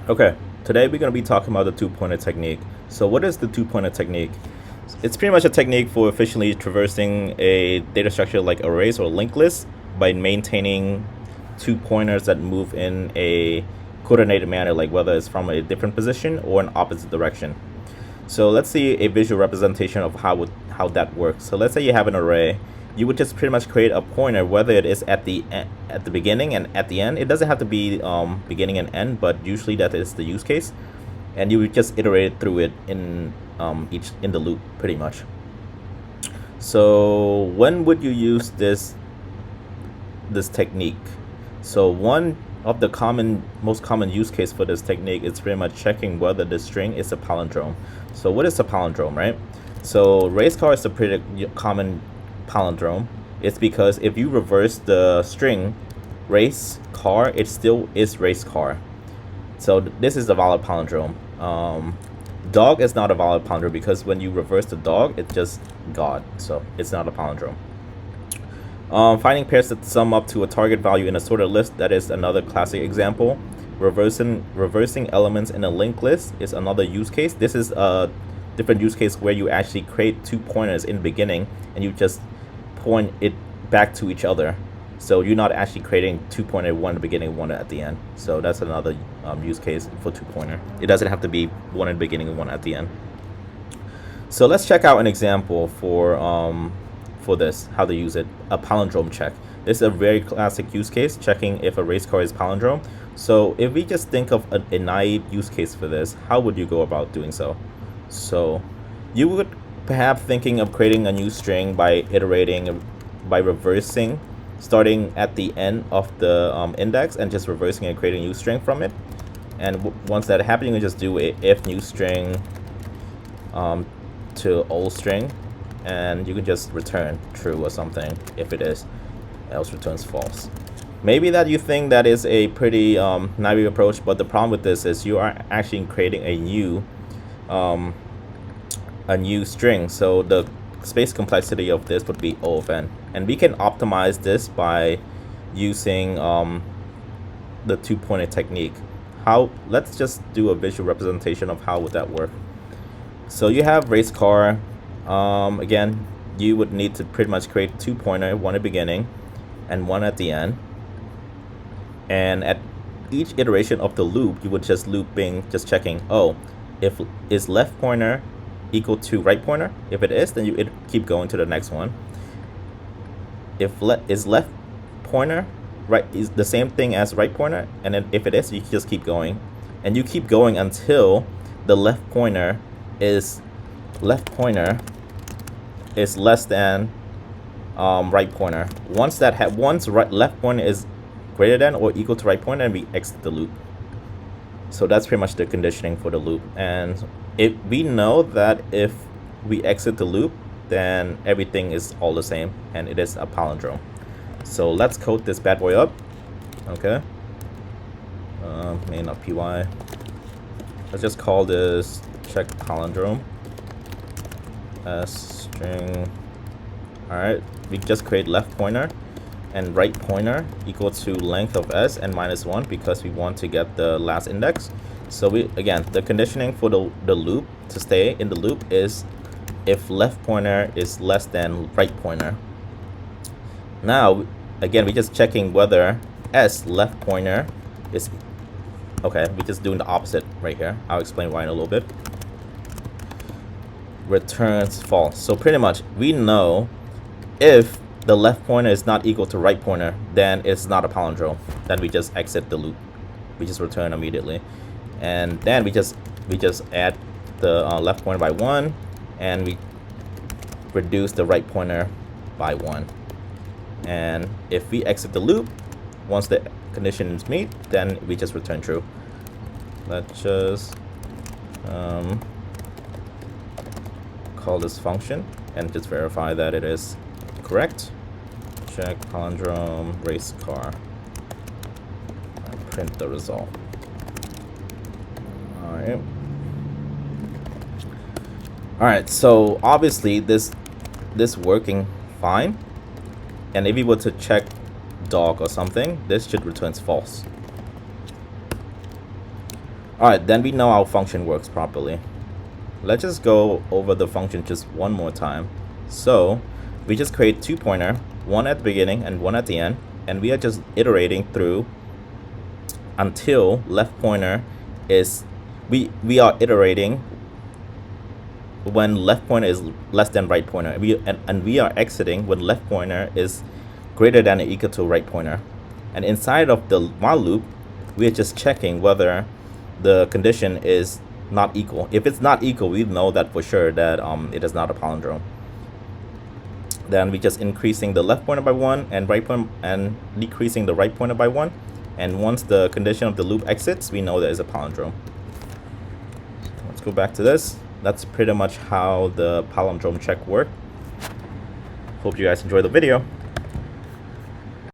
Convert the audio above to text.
Okay, today we're going to be talking about the two-pointer technique. So what is the two-pointer technique? It's pretty much a technique for efficiently traversing a data structure like arrays or linked lists by maintaining two pointers that move in a coordinated manner, like whether it's from a different position or an opposite direction. So let's see a visual representation of how that works. So let's say you have an array. You would just pretty much create a pointer, whether it is at the beginning and at the end. It doesn't have to be beginning and end, but usually that is the use case. And you would just iterate through it in in the loop, pretty much. So when would you use this technique? So one of the most common use case for this technique is pretty much checking whether the string is a palindrome. So what is a palindrome, right? So race car is a pretty common palindrome. It's because if you reverse the string race car, it still is race car. So this is a valid palindrome. Dog is not a valid palindrome because when you reverse the dog, it's just God. So it's not a palindrome. Finding pairs that sum up to a target value in a sorted list, that is another classic example. Reversing elements in a linked list is another use case. This is a different use case where you actually create two pointers in the beginning and you just point it back to each other. So you're not actually creating two pointer, one at the beginning, one at the end. So that's another use case for two pointer. It doesn't have to be one at the beginning and one at the end. So let's check out an example for this, how to use it, a palindrome check. This is a very classic use case, checking if a race car is palindrome. So if we just think of a naive use case for this, how would you go about doing so? So you would perhaps thinking of creating a new string by by reversing, starting at the end of the index and just reversing and creating a new string from it. And once that happens, you can just do a if new string to old string, and you can just return true or something if it is, else returns false. Maybe that you think that is a pretty naive approach, but the problem with this is you are actually creating a new string. So the space complexity of this would be O of n, and we can optimize this by using the two-pointer technique. Let's just do a visual representation of how would that work. So you have race car. Again, you would need to pretty much create two pointer, one at the beginning and one at the end. And at each iteration of the loop, you would just just checking, oh, if is left pointer equal to right pointer? If it is, then you keep going to the next one. If is left pointer right is the same thing as right pointer, and then if it is, you just keep going, and you keep going until the left pointer is less than right pointer. Once left pointer is greater than or equal to right pointer, and we exit the loop. So that's pretty much the conditioning for the loop. And if we know that if we exit the loop, then everything is all the same and it is a palindrome. So let's code this bad boy up. Okay. Main.py. Let's just call this check palindrome as string. Alright, we just create left pointer and right pointer equal to length of s and -1 because we want to get the last index. So the conditioning for the loop to stay in the loop is if left pointer is less than right pointer. Now again, we're just checking whether s left pointer is okay. We're just doing the opposite right here. I'll explain why in a little bit. Returns false. So pretty much we know if the left pointer is not equal to right pointer, then it's not a palindrome. Then we just exit the loop. We just return immediately, and then we just add the left pointer by 1, and we reduce the right pointer by 1. And if we exit the loop, once the condition is met, then we just return true. Let's just call this function and just verify that it is correct. Check palindrome race car and print the result. Alright, so obviously this working fine, and if we were to check dog or something, this should return false. Alright, then we know our function works properly. Let's just go over the function just one more time. So we just create 2 pointer, one at the beginning and one at the end, and we are just iterating through until left pointer is we are iterating when left pointer is less than right pointer, and we are exiting when left pointer is greater than or equal to right pointer. And inside of the while loop, we are just checking whether the condition is not equal. If it's not equal, we know that for sure that it is not a palindrome. Then we just increasing the left pointer by 1 and right pointer and decreasing the right pointer by 1. And once the condition of the loop exits, we know there is a palindrome. Let's go back to this. That's pretty much how the palindrome check works. Hope you guys enjoyed the video.